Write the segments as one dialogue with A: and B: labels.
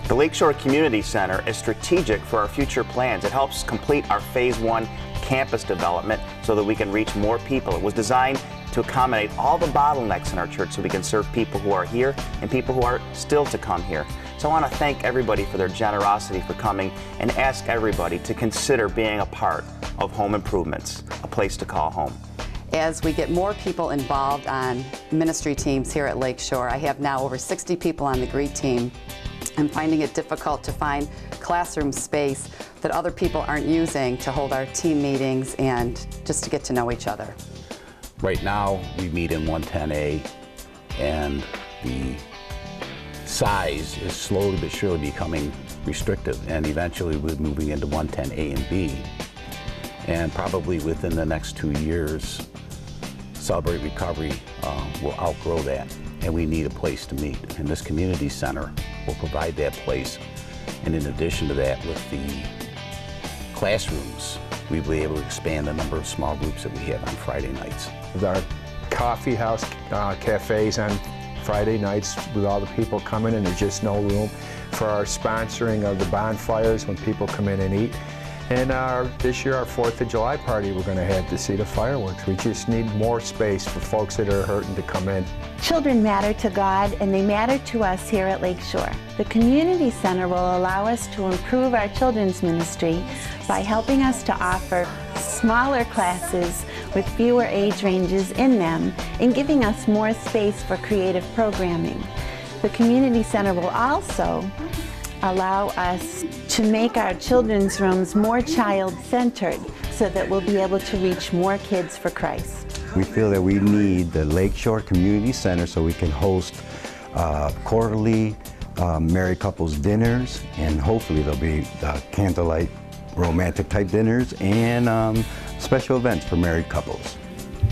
A: The Lakeshore Community Center is strategic for our future plans. It helps complete our Phase 1 campus development so that we can reach more people. It was designed to accommodate all the bottlenecks in our church so we can serve people who are here and people who are still to come here. So I want to thank everybody for their generosity for coming and ask everybody to consider being a part of Home Improvements, a place to call home.
B: As we get more people involved on ministry teams here at Lakeshore, I have now over 60 people on the greet team. I'm finding it difficult to find classroom space that other people aren't using to hold our team meetings and just to get to know each other.
C: Right now we meet in 110A, and the size is slowly but surely becoming restrictive, and eventually we're moving into 110A and B. And probably within the next 2 years, Celebrate Recovery will outgrow that, and we need a place to meet. And this community center will provide that place. And in addition to that, with the classrooms, we'll be able to expand the number of small groups that we have on Friday nights.
D: With our coffee house cafes on Friday nights with all the people coming, and there's just no room for our sponsoring of the bonfires when people come in and eat. And this year, our 4th of July party we're going to have to see the fireworks. We just need more space for folks that are hurting to come in.
E: Children matter to God, and they matter to us here at Lakeshore. The Community Center will allow us to improve our children's ministry by helping us to offer smaller classes with fewer age ranges in them and giving us more space for creative programming. The Community Center will also allow us to make our children's rooms more child-centered so that we'll be able to reach more kids for Christ.
F: We feel that we need the Lakeshore Community Center so we can host quarterly married couples dinners, and hopefully there'll be candlelight romantic type dinners and special events for married couples.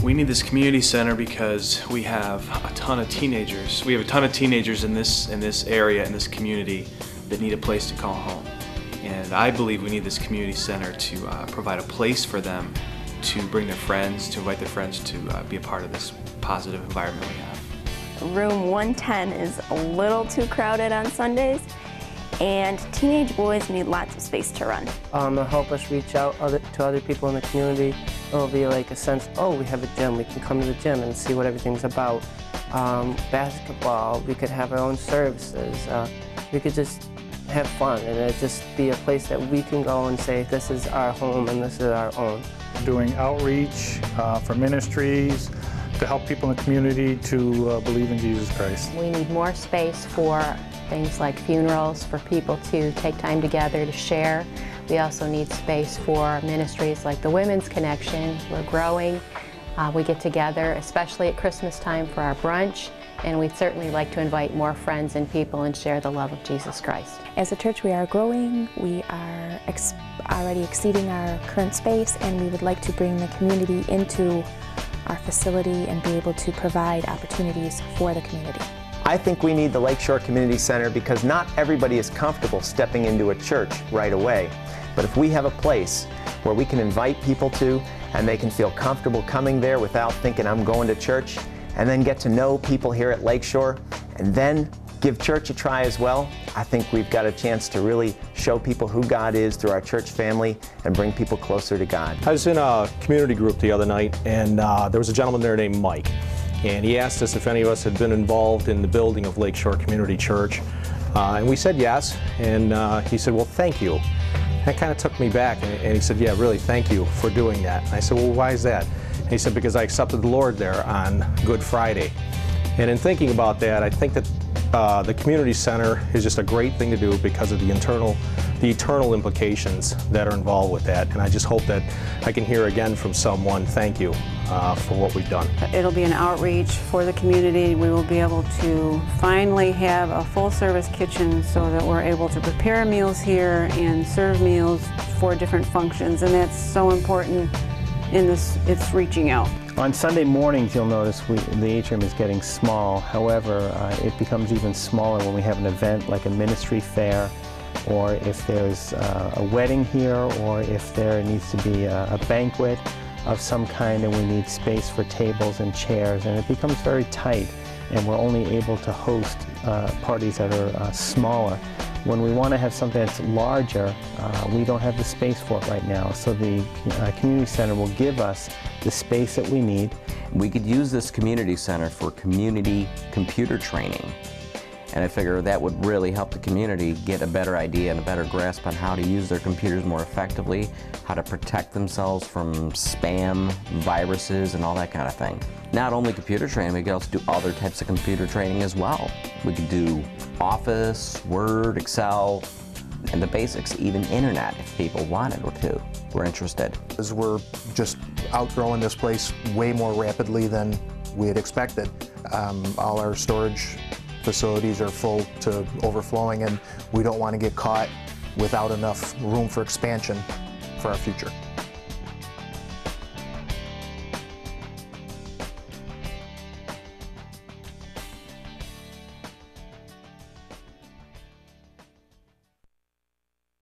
G: We need this community center because we have a ton of teenagers. We have a ton of teenagers in this area, in this community, that need a place to call home. And I believe we need this community center to provide a place for them to bring their friends, to invite their friends to be a part of this positive environment we have.
H: Room 110 is a little too crowded on Sundays, and teenage boys need lots of space to run.
I: It'll help us reach out to other people in the community. It'll be like a sense, oh, we have a gym, we can come to the gym and see what everything's about. Basketball, we could have our own services. We could just have fun, and it just be a place that we can go and say, this is our home and this is our own.
J: Doing outreach for ministries to help people in the community to believe in Jesus Christ.
K: We need more space for things like funerals, for people to take time together to share. We also need space for ministries like the Women's Connection. We're growing. We get together, especially at Christmas time, for our brunch. And we'd certainly like to invite more friends and people and share the love of Jesus Christ.
L: As a church, we are growing. We are already exceeding our current space, and we would like to bring the community into our facility and be able to provide opportunities for the community.
M: I think we need the Lakeshore Community Center because not everybody is comfortable stepping into a church right away. But if we have a place where we can invite people to, and they can feel comfortable coming there without thinking, I'm going to church, and then get to know people here at Lakeshore, and then give church a try as well, I think we've got a chance to really show people who God is through our church family and bring people closer to God.
N: I was in a community group the other night, and there was a gentleman there named Mike, and he asked us if any of us had been involved in the building of Lakeshore Community Church, and we said yes, and he said, well, thank you. That kind of took me back, and he said, yeah, really, thank you for doing that. And I said, well, why is that? He said, because I accepted the Lord there on Good Friday. And in thinking about that, I think that the community center is just a great thing to do because of the eternal implications that are involved with that. And I just hope that I can hear again from someone, thank you for what we've done.
O: It'll be an outreach for the community. We will be able to finally have a full-service kitchen so that we're able to prepare meals here and serve meals for different functions. And that's so important in this, it's reaching out.
P: On Sunday mornings, you'll notice the atrium is getting small. However, it becomes even smaller when we have an event like a ministry fair, or if there's a wedding here, or if there needs to be a banquet of some kind and we need space for tables and chairs, and it becomes very tight. and we're only able to host parties that are smaller. When we want to have something that's larger, we don't have the space for it right now. So the community center will give us the space that we need.
Q: We could use this community center for community computer training. And I figure that would really help the community get a better idea and a better grasp on how to use their computers more effectively, how to protect themselves from spam, viruses, and all that kind of thing. Not only computer training, we could also do other types of computer training as well. We could do Office, Word, Excel, and the basics, even internet if people wanted to. We're interested.
R: As we're just outgrowing this place way more rapidly than we had expected. All our storage facilities are full to overflowing, and we don't want to get caught without enough room for expansion for our future.